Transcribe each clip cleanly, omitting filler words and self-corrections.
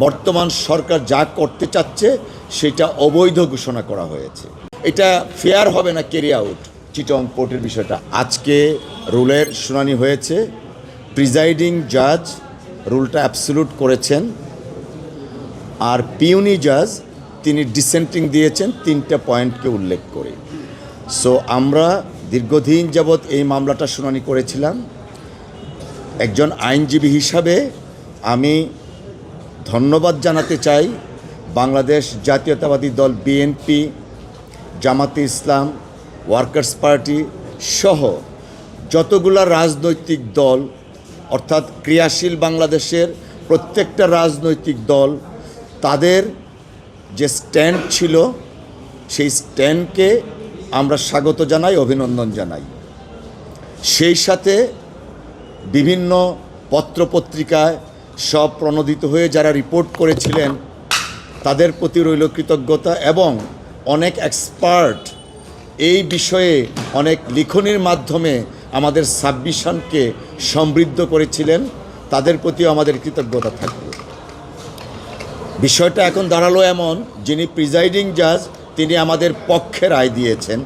বর্তমান সরকার যা করতে চাচ্ছে সেটা অবৈধ ঘোষণা করা হয়েছে। এটা ফেয়ার হবে না ক্যারি আউট চিটং পোর্টের বিষয়টা। আজকে রুলের শুনানি হয়েছে, প্রিজাইডিং জাজ রুলটা অ্যাবসলিউট করেছেন, আর পিউনি জাজ তিনি ডিসেন্টিং দিয়েছেন 3টা পয়েন্টকে উল্লেখ করে। সো আমরা দীর্ঘদিন যাবৎ এই মামলাটা শুনানি করেছিলাম। একজন আইনজীবী হিসাবে আমি ধন্যবাদ জানাতে চাই বাংলাদেশ জাতীয়তাবাদী দল বিএনপি, জামাতে ইসলাম, ওয়ার্কার্স পার্টি সহ যতগুলা রাজনৈতিক দল, অর্থাৎ ক্রিয়াশীল বাংলাদেশের প্রত্যেকটা রাজনৈতিক দল তাদের যে স্ট্যান্ড ছিল সেই স্ট্যান্ডকে আমরা স্বাগত জানাই, অভিনন্দন জানাই। সেই সাথে বিভিন্ন পত্রপত্রিকায় সব প্রণোদিত হয়ে যারা রিপোর্ট করেছিলেন তাদের প্রতি রইল কৃতজ্ঞতা, এবং অনেক এক্সপার্ট এই বিষয়ে অনেক লিখনির মাধ্যমে আমাদের সাবমিশনকে সমৃদ্ধ করেছিলেন, তাদের প্রতিও আমাদের কৃতজ্ঞতা থাকবে। বিষয়টা এখন দাঁড়ালো এমন, যিনি প্রিজাইডিং জাজ তিনি আমাদের পক্ষে রায় দিয়েছেন,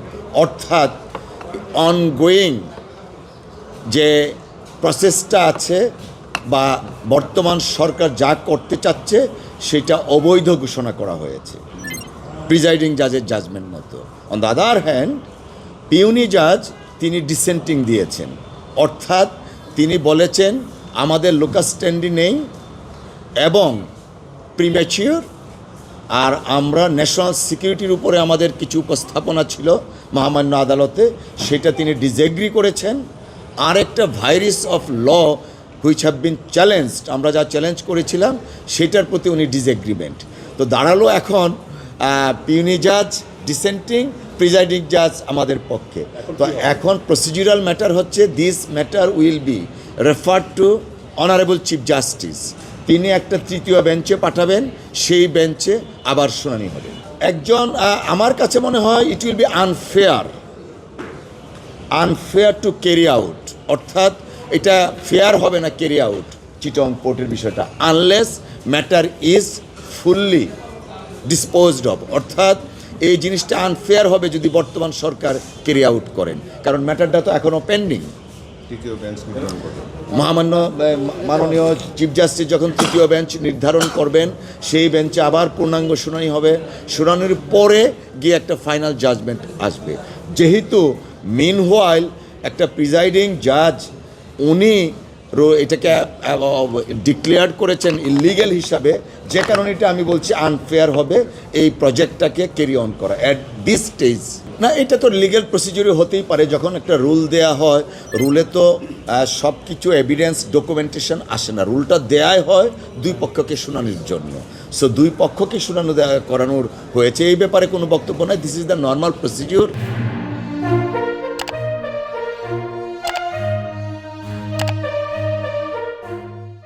অর্থাৎ অনগোয়িং যে প্রসেসটা আছে বা বর্তমান সরকার যা করতে চাচ্ছে সেটা অবৈধ ঘোষণা করা হয়েছে প্রিজাইডিং জাজের জাজমেন্ট মতো। অন দ্য আদার হ্যান্ড পিউনি জাজ তিনি ডিসেন্টিং দিয়েছেন, অর্থাৎ তিনি বলেছেন আমাদের লোকাল স্ট্যান্ডি নেই এবং প্রিম্যাচিওর, আর আমরা ন্যাশনাল সিকিউরিটির উপরে আমাদের কিছু উপস্থাপনা ছিল মহামান্য আদালতে, সেটা তিনি ডিসএগ্রি করেছেন। আর একটা virus of law which have been challenged, আমরা যা চ্যালেঞ্জ করেছিলাম সেটার প্রতি উনি ডিসএগ্রিমেন্ট। তো দাঁড়ালো এখন পিউনি জাজ ডিসেন্টিং, প্রিজাইডিং জাজ আমাদের পক্ষে। তো এখন প্রসিডিউরাল ম্যাটার হচ্ছে this matter will be referred to honourable chief justice. তিনি একটা তৃতীয় বেঞ্চে পাঠাবেন, সেই বেঞ্চে আবার শুনানি হবে। একজন আমার কাছে মনে হয় it will be unfair to carry out, অর্থাৎ এটা ফেয়ার হবে না ক্যারি আউট চিটং পোর্টের বিষয়টা unless matter is fully disposed of, অর্থাৎ এই জিনিসটা আনফেয়ার হবে যদি বর্তমান সরকার ক্যারি আউট করেন, কারণ ম্যাটারটা তো এখনও পেন্ডিং। মহামান্য মাননীয় চিফ জাস্টিস যখন তৃতীয় বেঞ্চ নির্ধারণ করবেন সেই বেঞ্চে আবার পূর্ণাঙ্গ শুনানি হবে, শুনানির পরে গিয়ে একটা ফাইনাল জাজমেন্ট আসবে। যেহেতু মিনহোয়াইল একটা প্রিজাইডিং জাজ উনি এটাকে ডিক্লেয়ার করেছেন ইলিগ্যাল হিসাবে, যে কারণে এটা আমি বলছি আনফেয়ার হবে এই প্রজেক্টটাকে ক্যারি অন করা অ্যাট দিস স্টেজ। না, এটা তো লিগ্যাল প্রসিডিউরে হতেই পারে, যখন একটা রুল দেয়া হয় রুলে তো সব কিছু এভিডেন্স ডকুমেন্টেশন আসে না, রুলটা দেয়াই হয় দুই পক্ষকে শুনানির জন্য। সো দুই পক্ষকে শুনানো করানোর হয়েছে, এই ব্যাপারে কোনো বক্তব্য নয়, this is the normal procedure.